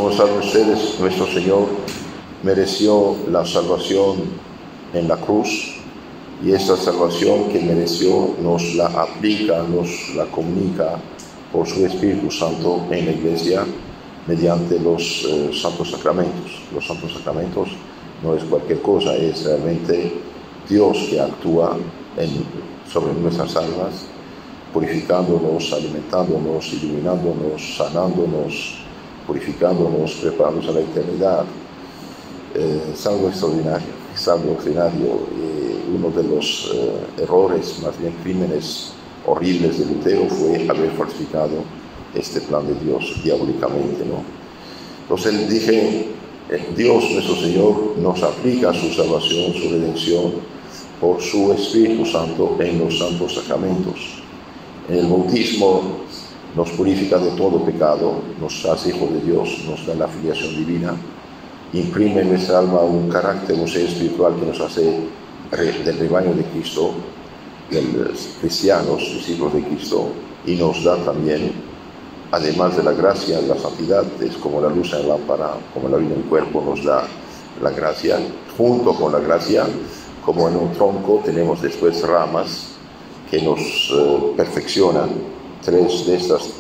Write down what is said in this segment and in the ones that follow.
Como saben ustedes, nuestro Señor mereció la salvación en la cruz, y esta salvación que mereció nos la aplica, nos la comunica por su Espíritu Santo en la Iglesia mediante los santos sacramentos. Los santos sacramentos no es cualquier cosa, es realmente Dios que actúa sobre nuestras almas, purificándonos, alimentándonos, iluminándonos, sanándonos, purificándonos, preparándonos a la eternidad. Es algo extraordinario, es algo extraordinario. Uno de los errores, más bien crímenes horribles de Lutero, fue haber falsificado este plan de Dios diabólicamente, ¿no? Entonces él dije, Dios nuestro Señor nos aplica su salvación, su redención, por su Espíritu Santo en los santos sacramentos. En el bautismo nos purifica de todo pecado, nos hace hijos de Dios, nos da la filiación divina, imprime en nuestra alma un carácter, un ser espiritual que nos hace del rebaño de Cristo, de los cristianos, discípulos de Cristo, y nos da también, además de la gracia, la santidad. Es como la luz en la lámpara, como la vida en el cuerpo nos da la gracia. Junto con la gracia, como en un tronco, tenemos después ramas que nos perfeccionan. Tres de estas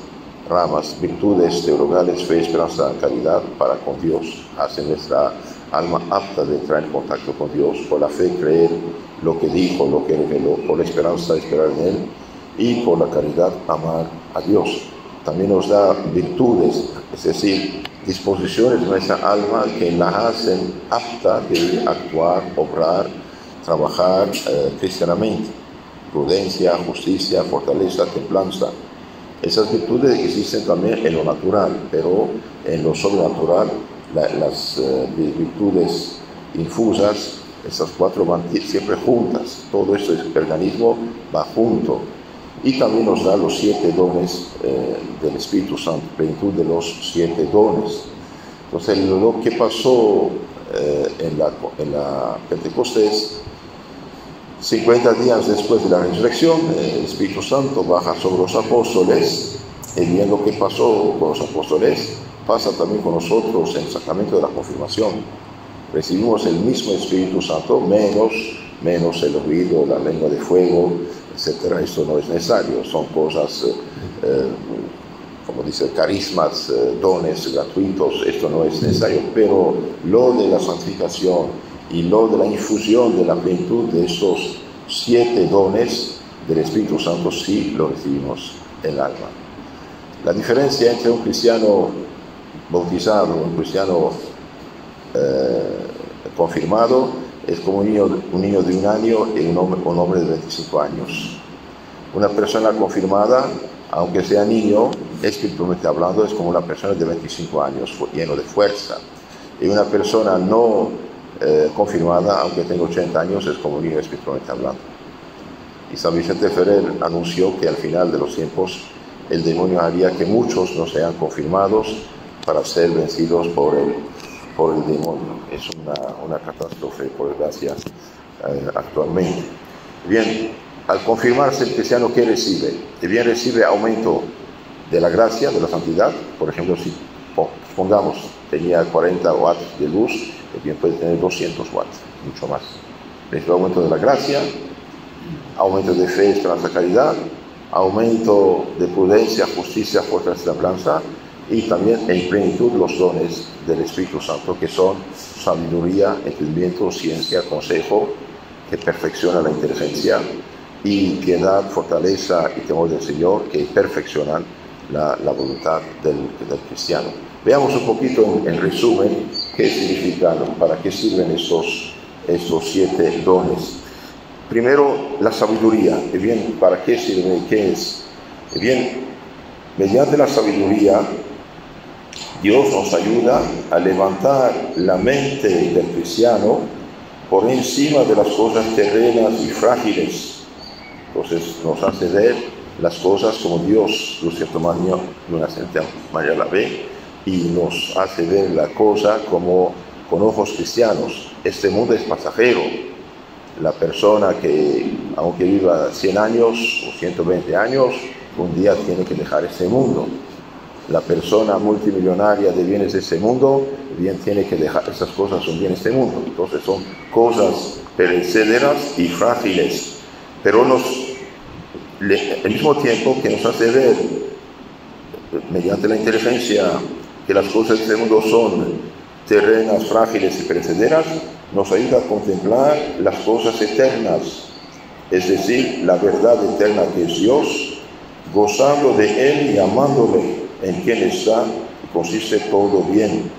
ramas, virtudes teologales, fe, esperanza, caridad, para con Dios, hacen nuestra alma apta de entrar en contacto con Dios. Por la fe, creer lo que dijo, lo que reveló. Por la esperanza, esperar en Él. Y por la caridad, amar a Dios. También nos da virtudes, es decir, disposiciones de nuestra alma que la hacen apta de actuar, obrar, trabajar cristianamente. Prudencia, justicia, fortaleza, templanza. Esas virtudes existen también en lo natural, pero en lo sobrenatural, las virtudes infusas, estas cuatro van siempre juntas. Todo esto, el organismo va junto. Y también nos da los 7 dones del Espíritu Santo, plenitud de los 7 dones. Entonces, lo que pasó en la Pentecostés, 50 días después de la resurrección, el Espíritu Santo baja sobre los apóstoles, y bien lo que pasó con los apóstoles, pasa también con nosotros en el sacramento de la confirmación. Recibimos el mismo Espíritu Santo, menos el oído, la lengua de fuego, etc. Esto no es necesario, son cosas, como dice, carismas, dones gratuitos, esto no es necesario, pero lo de la santificación y lo de la infusión de la plenitud de estos 7 dones del Espíritu Santo sí lo recibimos en el alma. La diferencia entre un cristiano bautizado, un cristiano confirmado, es como un niño de 1 año y un hombre de 25 años. Una persona confirmada, aunque sea niño, espiritualmente hablando, es como una persona de 25 años, lleno de fuerza. Y una persona no confirmada, aunque tenga 80 años, es como un niño espiritualmente hablando. Y San Vicente Ferrer anunció que al final de los tiempos el demonio haría que muchos no sean confirmados para ser vencidos por el demonio. Es una catástrofe, por desgracia, actualmente. Bien, al confirmarse el cristiano, ¿qué recibe? Bien, recibe aumento de la gracia, de la santidad. Por ejemplo, si pongamos, tenía 40 watts de luz, bien puede tener 200 watts, mucho más. Recibe aumento de la gracia, aumento de fe, esperanza, caridad, aumento de prudencia, justicia, fortaleza, templanza, y también en plenitud los dones del Espíritu Santo, que son sabiduría, entendimiento, ciencia, consejo, que perfecciona la inteligencia, y piedad, fortaleza y temor del Señor, que perfeccionan la voluntad del cristiano. Veamos un poquito en resumen qué significan, para qué sirven estos 7 dones. Primero, la sabiduría. Bien, ¿para qué sirve? ¿Qué es? Bien, mediante la sabiduría, Dios nos ayuda a levantar la mente del cristiano por encima de las cosas terrenas y frágiles. Entonces nos hace ver las cosas como Dios, de cierta manera, de una cierta manera la ve, y nos hace ver la cosa como con ojos cristianos. Este mundo es pasajero. La persona que, aunque viva 100 años o 120 años, un día tiene que dejar este mundo. la persona multimillonaria de bienes de este mundo, bien tiene que dejar esas cosas, son bienes de este mundo. Entonces son cosas perecederas y frágiles, pero al mismo tiempo que nos hace ver, mediante la inteligencia, que las cosas de este mundo son terrenas, frágiles y perecederas, nos ayuda a contemplar las cosas eternas, es decir, la verdad eterna que es Dios, gozando de Él y amándole, en quien está y consiste todo bien,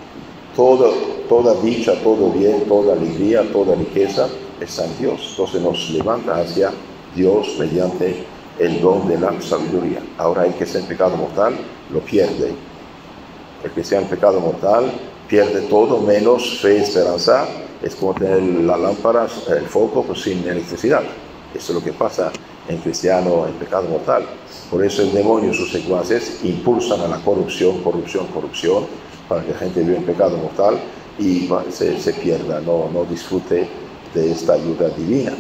toda dicha, todo bien, toda alegría, toda riqueza está en Dios. Entonces nos levanta hacia Dios mediante el don de la sabiduría. Ahora el que está en pecado mortal lo pierde. El que está en pecado mortal pierde todo menos fe y esperanza. Es como tener la lámpara, el foco, pues sin electricidad. Eso es lo que pasa en cristiano en pecado mortal. Por eso el demonio y sus secuaces impulsan a la corrupción, para que la gente viva en pecado mortal y se pierda, no disfrute de esta ayuda divina.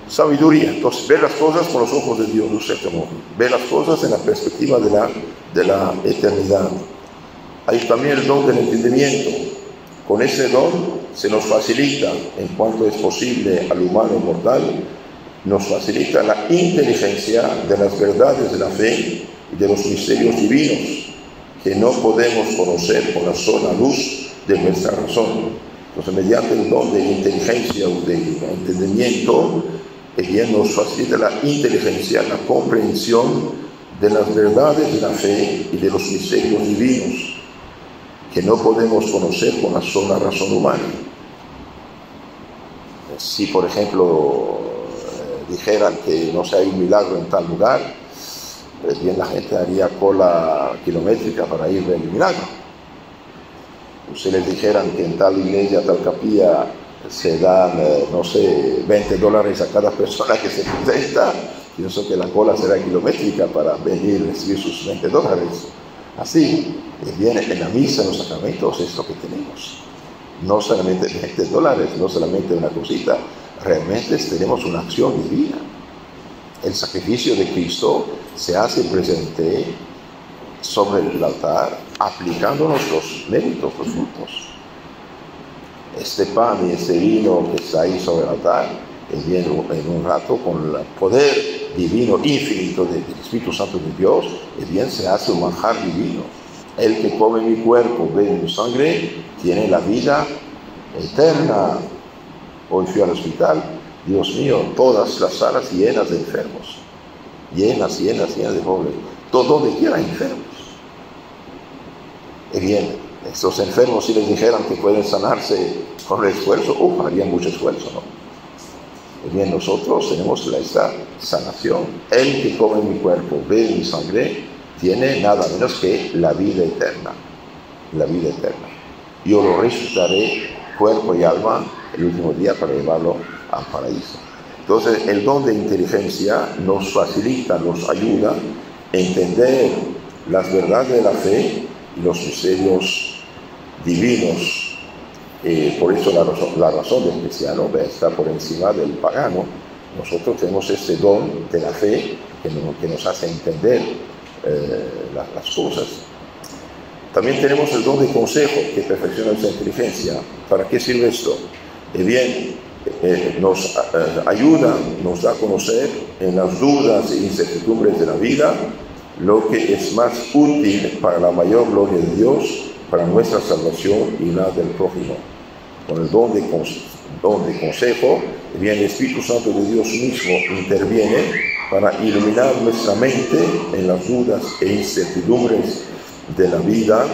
Sabiduría, entonces ver las cosas con los ojos de Dios, ver las cosas en la perspectiva de la eternidad. Hay también el don del entendimiento. Con ese don se nos facilita, en cuanto es posible al humano mortal, nos facilita la inteligencia de las verdades de la fe y de los misterios divinos que no podemos conocer con la sola luz de nuestra razón. Entonces, mediante el don de inteligencia o de entendimiento, bien nos facilita la inteligencia, la comprensión de las verdades de la fe y de los misterios divinos que no podemos conocer con la sola razón humana. Si, por ejemplo, dijeran que no sé, hay un milagro en tal lugar, pues bien la gente haría cola kilométrica para ir a ver el milagro. Si les dijeran que en tal iglesia, tal capilla, se dan, no sé, $20 a cada persona que se presenta, pienso que la cola será kilométrica para venir a recibir sus $20. Así, bien, en la misa, en los sacramentos, es lo que tenemos. No solamente $20, no solamente una cosita, realmente tenemos una acción divina. El sacrificio de Cristo se hace presente sobre el altar, aplicándonos los méritos, los frutos. Este pan y este vino que está ahí sobre el altar, bien, en un rato, con el poder divino infinito del Espíritu Santo de Dios, bien, se hace un manjar divino. El que come mi cuerpo, bebe mi sangre, tiene la vida eterna. Hoy fui al hospital, Dios mío, todas las salas llenas de enfermos, llenas de pobres, todo donde quiera enfermos. Bien, estos enfermos, si les dijeran que pueden sanarse con el esfuerzo, harían mucho esfuerzo, ¿no? Bien, nosotros tenemos esta sanación. El que come mi cuerpo, bebe mi sangre, tiene nada menos que la vida eterna. La vida eterna. Yo lo resucitaré, cuerpo y alma, el último día para llevarlo al paraíso. Entonces, el don de inteligencia nos facilita, nos ayuda a entender las verdades de la fe y los misterios divinos. Por eso la razón del cristiano está por encima del pagano. Nosotros tenemos este don de la fe que nos hace entender las cosas. También tenemos el don de consejo que perfecciona nuestra inteligencia. ¿Para qué sirve esto? Bien, nos ayuda, nos da a conocer en las dudas e incertidumbres de la vida lo que es más útil para la mayor gloria de Dios, para nuestra salvación y la del prójimo. Con el don de consejo, bien, el Espíritu Santo de Dios mismo interviene para iluminar nuestra mente en las dudas e incertidumbres de la vida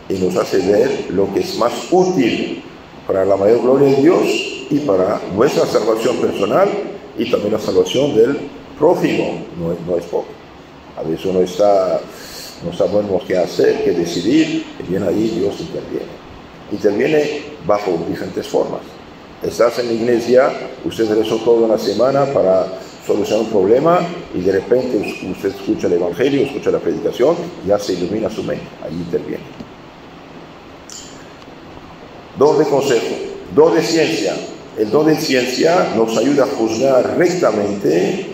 y nos hace ver lo que es más útil para la mayor gloria de Dios y para nuestra salvación personal y también la salvación del prójimo. No es poco. A veces uno no sabemos qué hacer, qué decidir, y bien ahí Dios interviene. Interviene bajo diferentes formas. Estás en la iglesia, usted rezó toda una semana para solucionar un problema y de repente usted escucha el evangelio, escucha la predicación, ya se ilumina su mente, ahí interviene. Don de consejo, don de ciencia. El don de ciencia nos ayuda a juzgar rectamente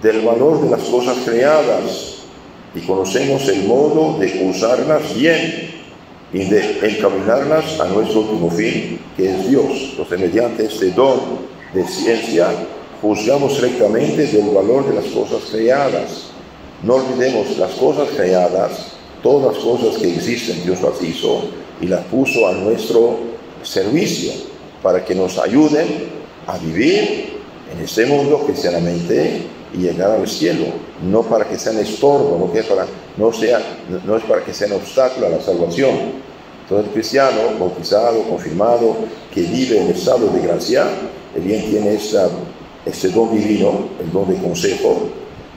del valor de las cosas creadas y conocemos el modo de usarlas bien y de encaminarlas a nuestro último fin, que es Dios. Entonces, mediante este don de ciencia, juzgamos rectamente del valor de las cosas creadas. No olvidemos las cosas creadas, todas las cosas que existen, Dios las hizo y las puso a nuestro servicio para que nos ayuden a vivir en este mundo cristianamente y llegar al cielo, no para que sean estorbo, no es para que sean obstáculo a la salvación. Entonces el cristiano, bautizado, confirmado, que vive en estado de gracia, bien tiene este don divino, el don de consejo,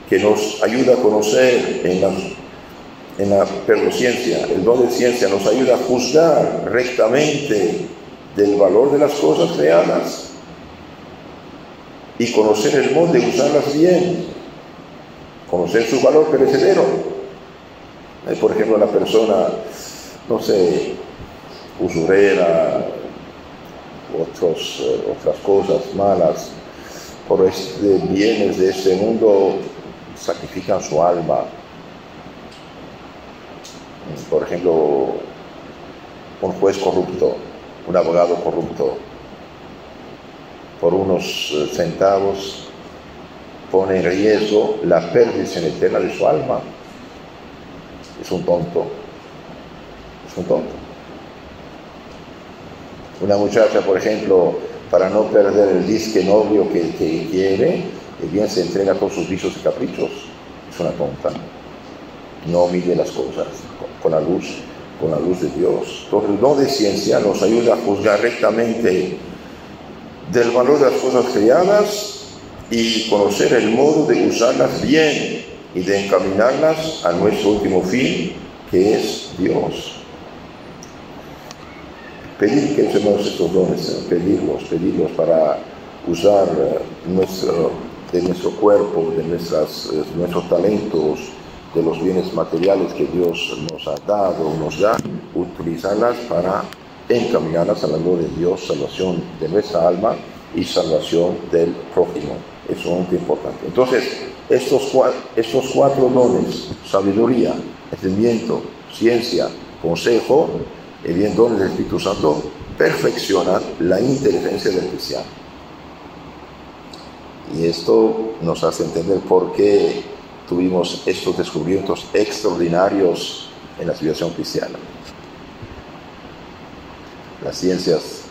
que nos ayuda a conocer en la ciencia. El don de ciencia nos ayuda a juzgar rectamente del valor de las cosas creadas y conocer el modo de usarlas bien, conocer su valor perecedero. Por ejemplo, la persona, no sé, usurera, otras cosas malas, por bienes de este mundo, sacrifican su alma. Por ejemplo, un juez corrupto, un abogado corrupto, por unos centavos pone en riesgo la perdición eterna de su alma. Es un tonto. Una muchacha, por ejemplo, para no perder el disque novio que quiere, bien se entrega a todos sus vicios y caprichos. Es una tonta. No mide las cosas con la luz de Dios. Entonces, el don de ciencia nos ayuda a juzgar rectamente del valor de las cosas creadas y conocer el modo de usarlas bien y de encaminarlas a nuestro último fin, que es Dios. Pedir que usemos estos dones, pedirlos para usar de nuestro cuerpo, de nuestros talentos, de los bienes materiales que Dios nos ha dado, nos da, utilizarlas para encaminarlas a la gloria de Dios, salvación de nuestra alma y salvación del prójimo. Eso es muy importante. Entonces, estos cuatro dones, sabiduría, entendimiento, ciencia, consejo, y bien dones del Espíritu Santo, perfeccionan la inteligencia del cristiano. Y esto nos hace entender por qué tuvimos estos descubrimientos extraordinarios en la civilización cristiana. Las ciencias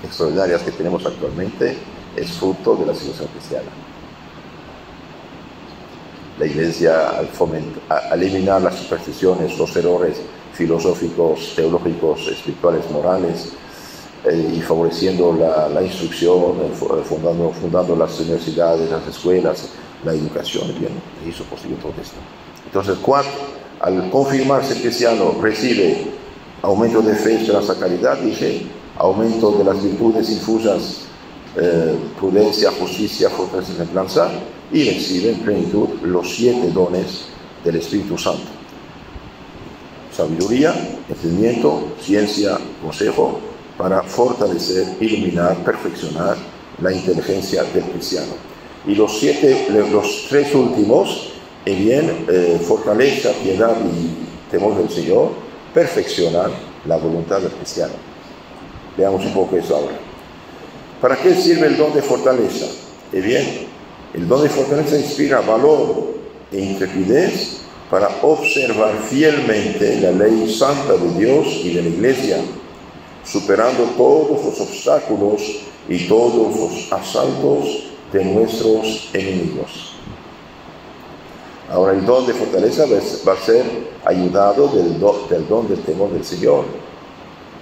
extraordinarias que tenemos actualmente es fruto de la civilización cristiana. La Iglesia, al eliminar las supersticiones, los errores filosóficos, teológicos, espirituales, morales, y favoreciendo la instrucción, fundando las universidades, las escuelas, la educación, bien, hizo posible todo esto. Entonces, al confirmarse el cristiano, recibe aumento de fe, esperanza, caridad, aumento de las virtudes infusas, prudencia, justicia, fortaleza y templanza, y recibe en plenitud los 7 dones del Espíritu Santo: sabiduría, entendimiento, ciencia, consejo, para fortalecer, iluminar, perfeccionar la inteligencia del cristiano. Y los 3 últimos, fortaleza, piedad y temor del Señor, perfeccionan la voluntad del cristiano. Veamos un poco eso ahora. ¿Para qué sirve el don de fortaleza? El don de fortaleza inspira valor e intrepidez para observar fielmente la ley santa de Dios y de la Iglesia, superando todos los obstáculos y todos los asaltos de nuestros enemigos. Ahora, el don de fortaleza va a ser ayudado del don del temor del Señor.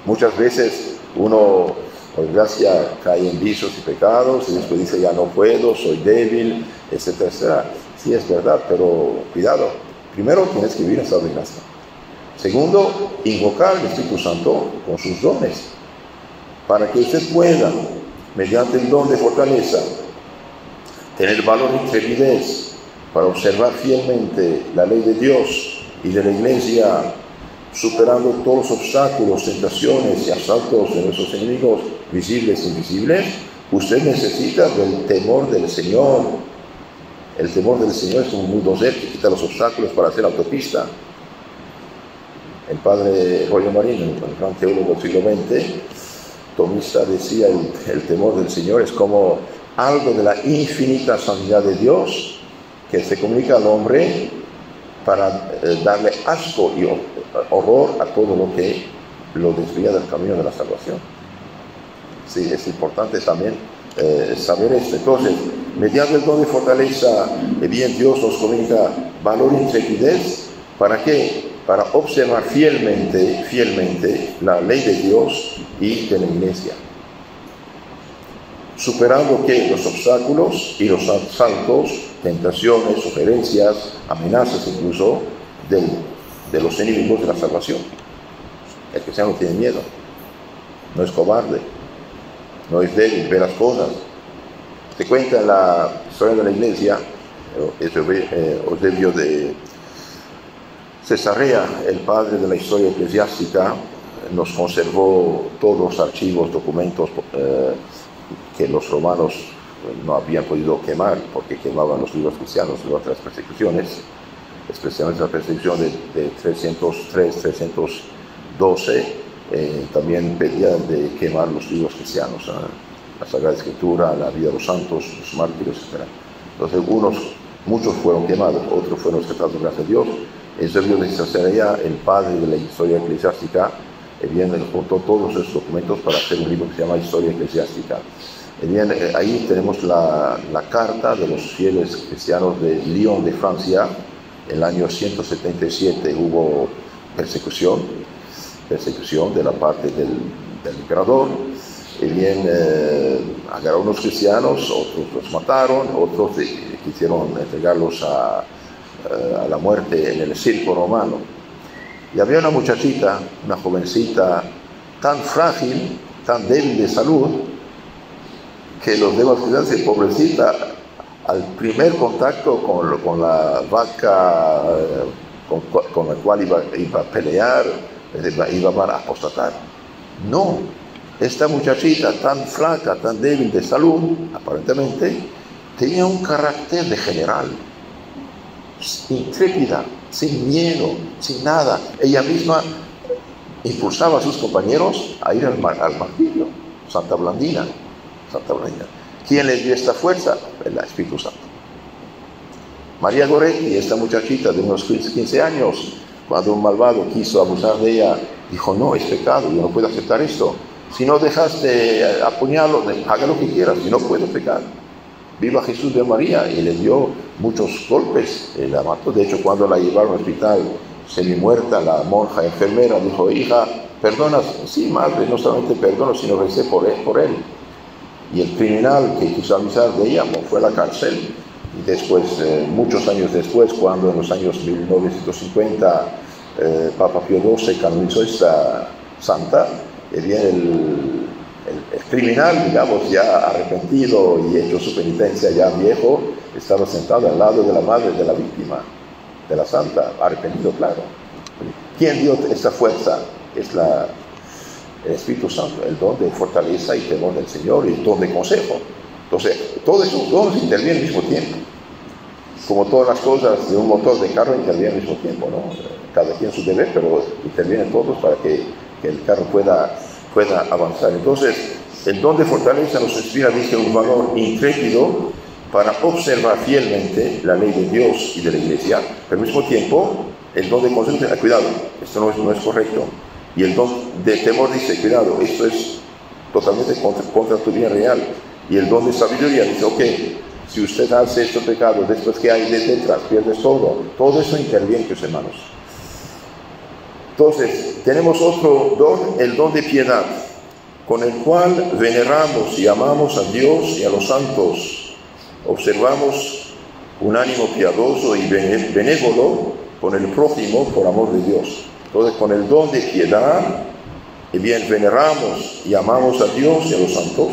Muchas veces uno, por desgracia, cae en vicios y pecados y después dice: ya no puedo, soy débil, etcétera, etcétera. Sí, es verdad, pero cuidado. Primero, tienes que vivir en estado de gracia. Segundo, invocar al Espíritu Santo con sus dones, para que usted pueda, mediante el don de fortaleza, tener valor y intrepidez para observar fielmente la ley de Dios y de la Iglesia, superando todos los obstáculos, tentaciones y asaltos de nuestros enemigos, visibles e invisibles. Usted necesita del temor del Señor. El temor del Señor es como un bulldozer que quita los obstáculos para hacer autopista. El padre Royo Marín, el gran teólogo del siglo XX, tomista, decía, el temor del Señor es como algo de la infinita santidad de Dios que se comunica al hombre para darle asco y horror a todo lo que lo desvía del camino de la salvación. Sí, es importante también saber esto. Entonces, mediante el don de fortaleza, bien Dios nos comunica valor y intrepidez. ¿Para qué? Para observar fielmente la ley de Dios y de la Iglesia, superando que los obstáculos y los asaltos, tentaciones, sugerencias, amenazas incluso de los enemigos de la salvación. El cristiano no tiene miedo, no es cobarde, no es débil, ve las cosas. Se cuenta en la historia de la Iglesia, Eusebio de Cesarea, el padre de la historia eclesiástica, nos conservó todos los archivos, documentos que los romanos no habían podido quemar porque quemaban los libros cristianos durante las persecuciones, especialmente la persecución de 303, 312, también pedían de quemar los libros cristianos, la Sagrada Escritura, la vida de los santos, los mártires, etc. Entonces muchos fueron quemados, otros fueron rescatados gracias a Dios. Eusebio de Cesarea, el padre de la historia eclesiástica, bien, juntó todos esos documentos para hacer un libro que se llama Historia Eclesiástica. Bien, ahí tenemos la carta de los fieles cristianos de Lyon de Francia. En el año 177 hubo persecución de la parte del emperador. Bien, agarraron a unos cristianos, otros los mataron, otros quisieron entregarlos a la muerte en el circo romano. Y había una muchachita, una jovencita, tan frágil, tan débil de salud, que los demás cristianos, pobrecita, al primer contacto con la vaca con la cual iba a pelear, iba a apostatar. No, esta muchachita tan flaca, tan débil de salud, aparentemente, tenía un carácter de general, intrépida, sin miedo, sin nada. Ella misma impulsaba a sus compañeros a ir al martirio. Santa Blandina. ¿Quién les dio esta fuerza? El Espíritu Santo. María Goretti, esta muchachita de unos 15 años, cuando un malvado quiso abusar de ella, dijo: no, es pecado, yo no puedo aceptar esto. Si no dejas de apuñarlo, haga lo que quieras, yo no puedo pecar. Viva Jesús de María, y le dio muchos golpes, la mató. De hecho, cuando la llevaron al hospital semi-muerta, la monja enfermera dijo: hija, ¿perdonas? Sí, madre, no solamente perdono, sino recé por él. Y el criminal que quiso abusar de ella fue a la cárcel. Y después, muchos años después, cuando en los años 1950 Papa Pío XII canonizó esta santa, el criminal, digamos, ya arrepentido y hecho su penitencia, ya viejo, estaba sentado al lado de la madre de la víctima, de la santa, arrepentido, claro. ¿Quién dio esta fuerza? Es el Espíritu Santo, el don de fortaleza y temor del Señor, y el don de consejo. Entonces, todo eso interviene al mismo tiempo. Como todas las cosas de un motor de carro intervienen al mismo tiempo, ¿no? Cada quien su deber, pero intervienen todos para que el carro pueda avanzar. Entonces, el don de fortaleza nos inspira, dice, un valor intrépido para observar fielmente la ley de Dios y de la Iglesia, pero al mismo tiempo, el don de consejo, cuidado, esto no es correcto. Y el don de temor dice: cuidado, esto es totalmente contra tu bien real. Y el don de sabiduría dice: ok, si usted hace este pecado, después que hay detrás, pierdes todo. Todo eso interviene, hermanos. Entonces, tenemos otro don, el don de piedad, con el cual veneramos y amamos a Dios y a los santos. Observamos un ánimo piadoso y benévolo con el prójimo por amor de Dios. Entonces, con el don de piedad, y bien, veneramos y amamos a Dios y a los santos,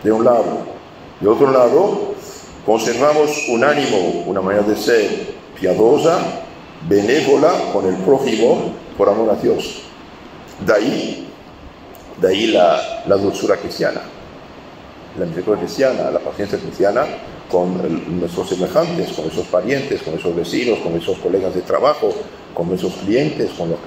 de un lado. De otro lado, conservamos un ánimo, una manera de ser piadosa, benévola con el prójimo por amor a Dios. De ahí la dulzura cristiana, la misericordia cristiana, la paciencia cristiana, nuestros semejantes, con nuestros parientes, con nuestros vecinos, con nuestros colegas de trabajo, con nuestros clientes, con los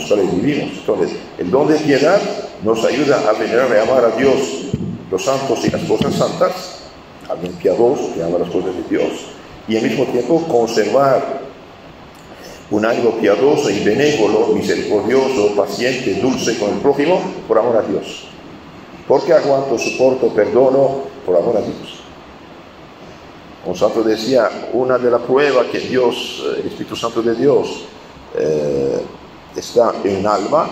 cuales vivimos. Entonces, el don de piedad nos ayuda a venerar y amar a Dios, los santos y las cosas santas, alguien piadoso que ama las cosas de Dios, y al mismo tiempo conservar un ánimo piadoso y benévolo, misericordioso, paciente, dulce con el prójimo, por amor a Dios. Porque aguanto, soporto, perdono, por amor a Dios. Un santo decía, una de las pruebas que Dios, el Espíritu Santo de Dios, está en un alma,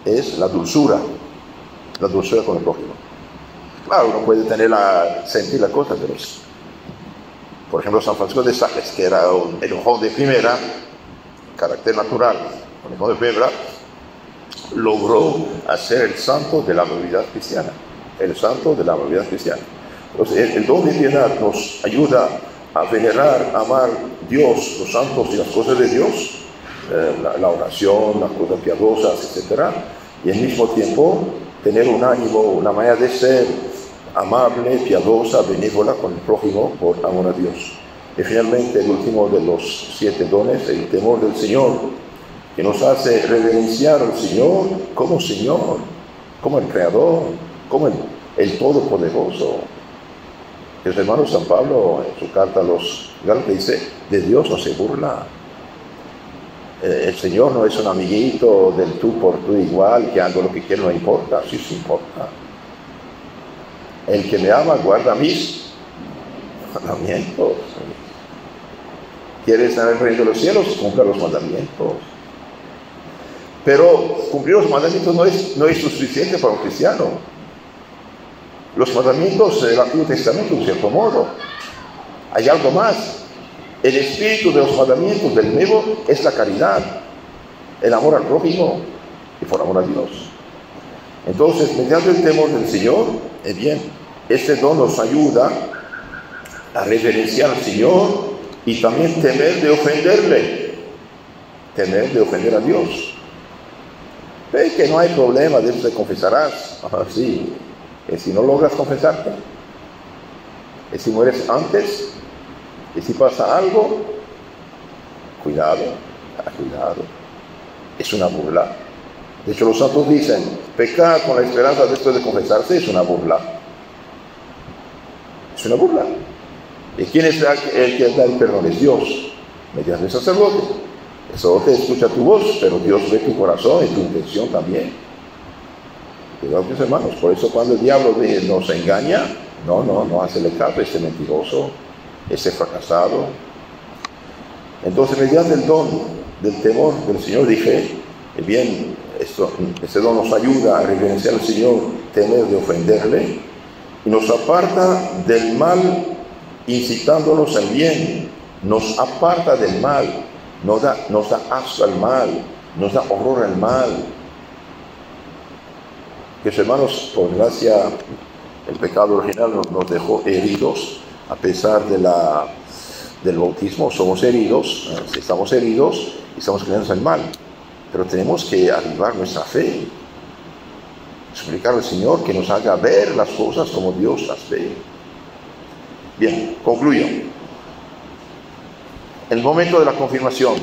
es la dulzura con el prójimo. Claro, uno puede sentir la cosa, pero por ejemplo, San Francisco de Sales, que era el joven de primera, carácter natural, el joven de primera, logró hacer el santo de la amabilidad cristiana, el santo de la amabilidad cristiana. Entonces, el don de piedad nos ayuda a venerar, amar Dios, los santos y las cosas de Dios, la oración, las cosas piadosas, etc. Y al mismo tiempo tener un ánimo, una manera de ser amable, piadosa, benévola con el prójimo por amor a Dios. Y finalmente el último de los 7 dones, el temor del Señor, que nos hace reverenciar al Señor, como el Creador, como el Todopoderoso. El hermano San Pablo en su carta a los Gálatas dice, de Dios no se burla. El Señor no es un amiguito del tú por tú igual, que hago lo que quiero, no importa, sí importa. El que me ama guarda mis mandamientos. ¿Quieres estar en el reino de los cielos? Cumpla los mandamientos. Pero cumplir los mandamientos no es suficiente para un cristiano. Los mandamientos del Antiguo Testamento, en cierto modo, hay algo más. El espíritu de los mandamientos del Nuevo es la caridad, el amor al prójimo y por amor a Dios. Entonces, mediante el temor del Señor, este don nos ayuda a reverenciar al Señor y también temer de ofenderle, temer de ofender a Dios. Ve que no hay problema, de eso te confesarás. Sí, que si no logras confesarte, que si mueres antes, y si pasa algo, cuidado, es una burla. De hecho, los santos dicen, pecar con la esperanza después de confesarse es una burla. Es una burla. ¿Y quién es el que da el perdón? Es Dios, mediante el sacerdote. El sacerdote escucha tu voz, pero Dios ve tu corazón y tu intención también. Cuidado, mis hermanos. Por eso cuando el diablo nos engaña, no hace caso, este mentiroso, este fracasado. Entonces, mediante el don del temor del Señor, dije, este don nos ayuda a reverenciar al Señor, temer de ofenderle, y nos aparta del mal, incitándonos al bien. Nos aparta del mal, nos da asco al mal, nos da horror al mal. Que hermanos, por gracia, el pecado original nos dejó heridos. A pesar del bautismo, somos heridos, estamos heridos y estamos creyendo en el mal. Pero tenemos que avivar nuestra fe, suplicar al Señor que nos haga ver las cosas como Dios las ve. Bien, concluyo. En el momento de la confirmación,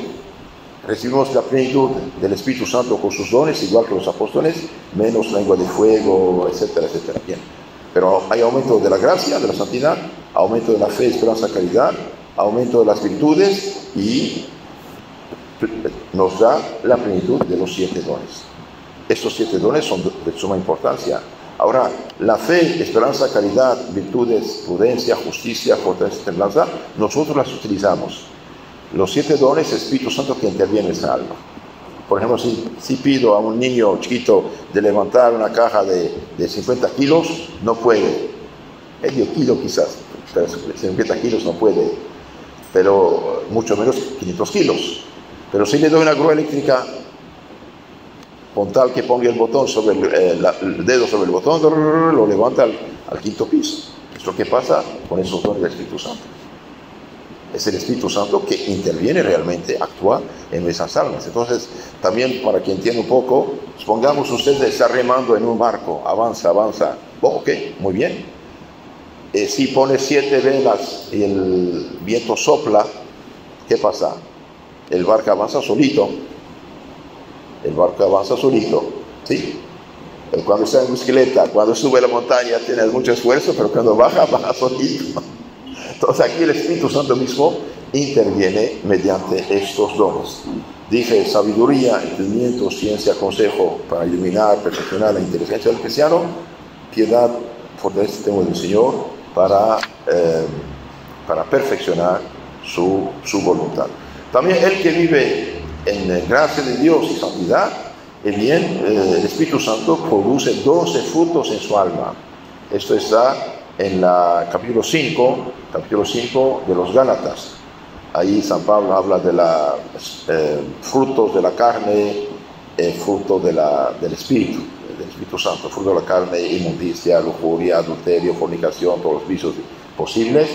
recibimos la plenitud del Espíritu Santo con sus dones, igual que los apóstoles, menos lengua de fuego, etcétera, etcétera. Bien. Pero hay aumento de la gracia, de la santidad, aumento de la fe, esperanza, caridad, aumento de las virtudes y nos da la plenitud de los 7 dones. Estos 7 dones son de suma importancia. Ahora, la fe, esperanza, caridad, virtudes, prudencia, justicia, fortaleza y templanza, nosotros las utilizamos. Los 7 dones, Espíritu Santo que interviene en esa alma. Por ejemplo, si pido a un niño chiquito de levantar una caja de 50 kilos, no puede. Medio kilo quizás, pero 50 kilos no puede. Pero mucho menos 500 kilos. Pero si le doy una grúa eléctrica, con tal que ponga el botón el dedo sobre el botón, lo levanta al 5.º piso. Es lo que pasa con esos dones del Espíritu Santo. Es el Espíritu Santo que interviene realmente, actúa en nuestras almas. Entonces, también para que entienda un poco, supongamos usted está remando en un barco, avanza. Ok, muy bien. Si pones 7 velas y el viento sopla, ¿qué pasa? El barco avanza solito. El barco avanza solito, ¿sí? Cuando está en bicicleta, cuando sube la montaña, tiene mucho esfuerzo, pero cuando baja, baja solito. Entonces aquí el Espíritu Santo mismo interviene mediante estos dones. Dije sabiduría, entendimiento, ciencia, consejo para iluminar, perfeccionar la inteligencia del cristiano, piedad, fortaleza, temor del Señor para perfeccionar su voluntad. También el que vive en gracia de Dios y santidad, el Espíritu Santo produce 12 frutos en su alma. Esto está en la capítulo 5 de los Gálatas. Ahí San Pablo habla de los frutos de la carne, fruto del Espíritu Santo, fruto de la carne, inmundicia, lujuria, adulterio, fornicación, todos los vicios posibles,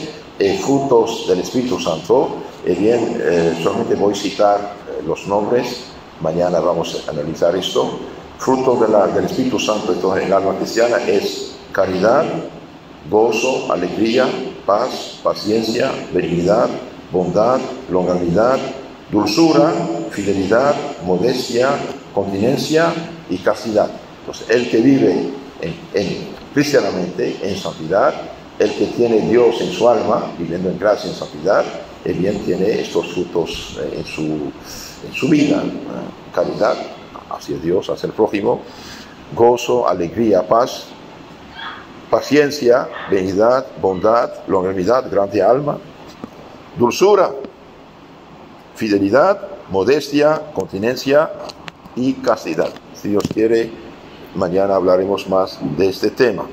frutos del Espíritu Santo. Solamente voy a citar los nombres, mañana vamos a analizar esto. Fruto del Espíritu Santo entonces, en el alma cristiana es caridad, gozo, alegría, paz, paciencia, benignidad, bondad, longanimidad, dulzura, fidelidad, modestia, continencia y castidad. Entonces, el que vive cristianamente en santidad, el que tiene Dios en su alma, viviendo en gracia y en santidad, tiene estos frutos en su vida: caridad hacia Dios, hacia el prójimo, gozo, alegría, paz, paciencia, benignidad, bondad, longanimidad, grande alma, dulzura, fidelidad, modestia, continencia y castidad. Si Dios quiere, mañana hablaremos más de este tema.